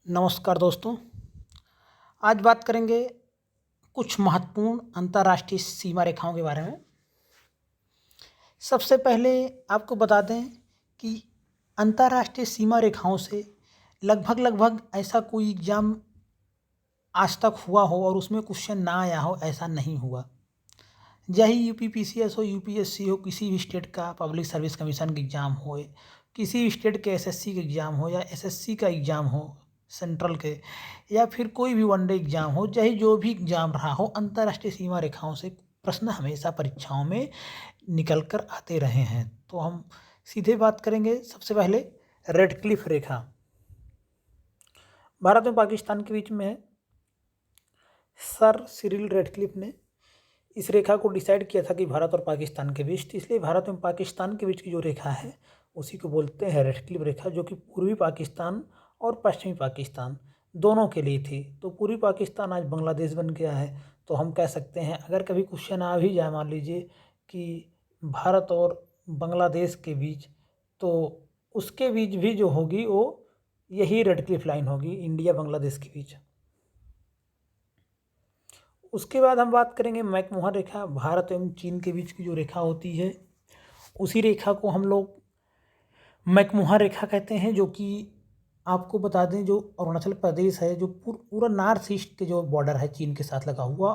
नमस्कार दोस्तों। आज बात करेंगे कुछ महत्वपूर्ण अंतर्राष्ट्रीय सीमा रेखाओं के बारे में। सबसे पहले आपको बता दें कि अंतर्राष्ट्रीय सीमा रेखाओं से लगभग ऐसा कोई एग्ज़ाम आज तक हुआ हो और उसमें क्वेश्चन ना आया हो, ऐसा नहीं हुआ। चाहे यूपीपीसीएस हो, यूपीएससी हो, किसी भी स्टेट का पब्लिक सर्विस कमीशन का एग्ज़ाम हो, किसी भी स्टेट के एसएससी का एग्ज़ाम हो या एसएससी का एग्ज़ाम हो सेंट्रल के, या फिर कोई भी वनडे एग्ज़ाम हो, चाहे जो भी एग्ज़ाम रहा हो, अंतर्राष्ट्रीय सीमा रेखाओं से प्रश्न हमेशा परीक्षाओं में निकल कर आते रहे हैं। तो हम सीधे बात करेंगे। सबसे पहले रेडक्लिफ रेखा भारत और पाकिस्तान के बीच में है। सर सिरिल रेडक्लिफ ने इस रेखा को डिसाइड किया था कि भारत और पाकिस्तान के बीच, इसलिए भारत और पाकिस्तान के बीच की जो रेखा है उसी को बोलते हैं रेडक्लिफ रेखा, जो कि पूर्वी पाकिस्तान और पश्चिमी पाकिस्तान दोनों के लिए थी। तो पूर्वी पाकिस्तान आज बांग्लादेश बन गया है। तो हम कह सकते हैं, अगर कभी क्वेश्चन आ भी जाए, मान लीजिए कि भारत और बांग्लादेश के बीच, तो उसके बीच भी जो होगी वो यही रेडक्लिफ लाइन होगी, इंडिया बांग्लादेश के बीच। उसके बाद हम बात करेंगे मैकमोहन रेखा। भारत एवं चीन के बीच की जो रेखा होती है उसी रेखा को हम लोग मैकमोहन रेखा कहते हैं, जो कि आपको बता दें जो अरुणाचल प्रदेश है, जो पूरा नॉर्थ ईस्ट के जो बॉर्डर है चीन के साथ लगा हुआ,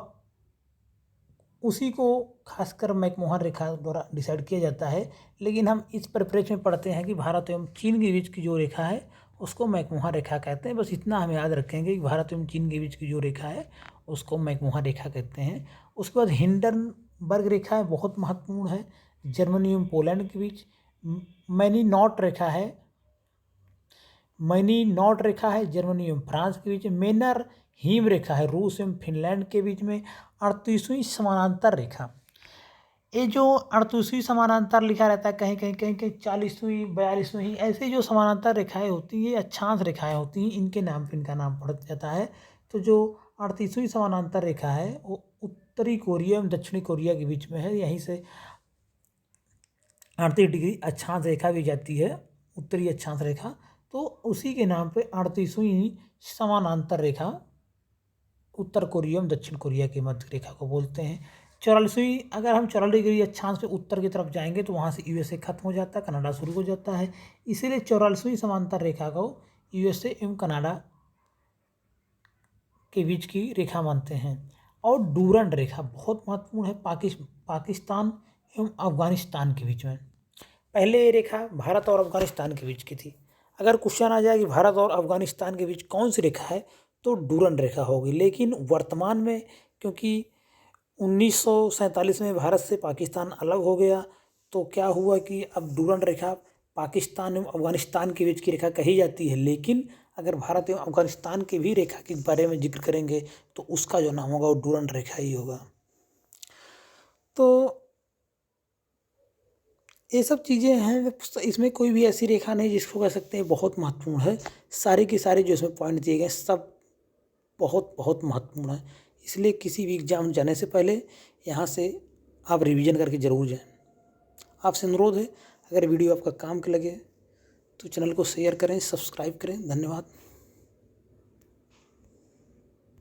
उसी को खासकर मैकमोहन रेखा द्वारा डिसाइड किया जाता है। लेकिन हम इस परिप्रेक्ष्य में पढ़ते हैं कि भारत एवं चीन के बीच की जो रेखा है उसको मैकमोहन रेखा कहते हैं। बस इतना हम याद रखेंगे कि भारत एवं चीन के बीच की जो रेखा है उसको मैकमोहन रेखा कहते हैं। उसके बाद हिंडनबर्ग रेखा है, बहुत महत्वपूर्ण है, जर्मनी एवं पोलैंड के बीच। मैनीनॉट रेखा है, मैनीनॉट रेखा है जर्मनी एवं फ्रांस के बीच। मेनर हिम रेखा है, रूस एवं फिनलैंड के बीच में। 38वीं समानांतर रेखा, ये जो 38वीं समानांतर लिखा रहता है, कहीं कहीं कहीं कहीं 40वीं 42वीं, ऐसे जो समानांतर रेखाएं होती हैं, ये अक्षांश रेखाएं होती हैं, इनके नाम पे इनका नाम पड़ जाता है। तो जो 38वीं समानांतर रेखा है वो उत्तरी कोरिया एवं दक्षिणी कोरिया के बीच में है। यहीं से 38 डिग्री अक्षांश रेखा भी जाती है, उत्तरी अक्षांश रेखा। तो उसी के नाम पे 38वीं समानांतर रेखा उत्तर कोरिया एवं दक्षिण कोरिया की मध्य रेखा को बोलते हैं। 44वीं, अगर हम 44 डिग्री अक्षांश पे उत्तर की तरफ जाएंगे तो वहाँ से यूएसए खत्म हो जाता है, कनाडा शुरू हो जाता है। इसीलिए 44वीं समांतर रेखा को यूएसए एवं कनाडा के बीच की रेखा मानते हैं। और डूरंड रेखा बहुत महत्वपूर्ण है, पाकिस्तान एवं अफगानिस्तान के बीच में। पहले ये रेखा भारत और अफगानिस्तान के बीच की थी। अगर क्वेश्चन आ जाए कि भारत और अफगानिस्तान के बीच कौन सी रेखा है, तो डूरंड रेखा होगी। लेकिन वर्तमान में, क्योंकि 1947 में भारत से पाकिस्तान अलग हो गया, तो क्या हुआ कि अब डूरंड रेखा पाकिस्तान एवं अफगानिस्तान के बीच की रेखा कही जाती है। लेकिन अगर भारत एवं अफगानिस्तान के भी रेखा के बारे में जिक्र करेंगे तो उसका जो नाम होगा वो डूरंड रेखा ही होगा। तो ये सब चीज़ें हैं, इसमें कोई भी ऐसी रेखा नहीं जिसको कह सकते हैं बहुत महत्वपूर्ण है। सारे के सारे जो इसमें पॉइंट दिए गए सब बहुत बहुत महत्वपूर्ण है। इसलिए किसी भी एग्जाम जाने से पहले यहाँ से आप रिवीजन करके ज़रूर जाएं। आपसे अनुरोध है, अगर वीडियो आपका काम के लगे तो चैनल को शेयर करें, सब्सक्राइब करें। धन्यवाद।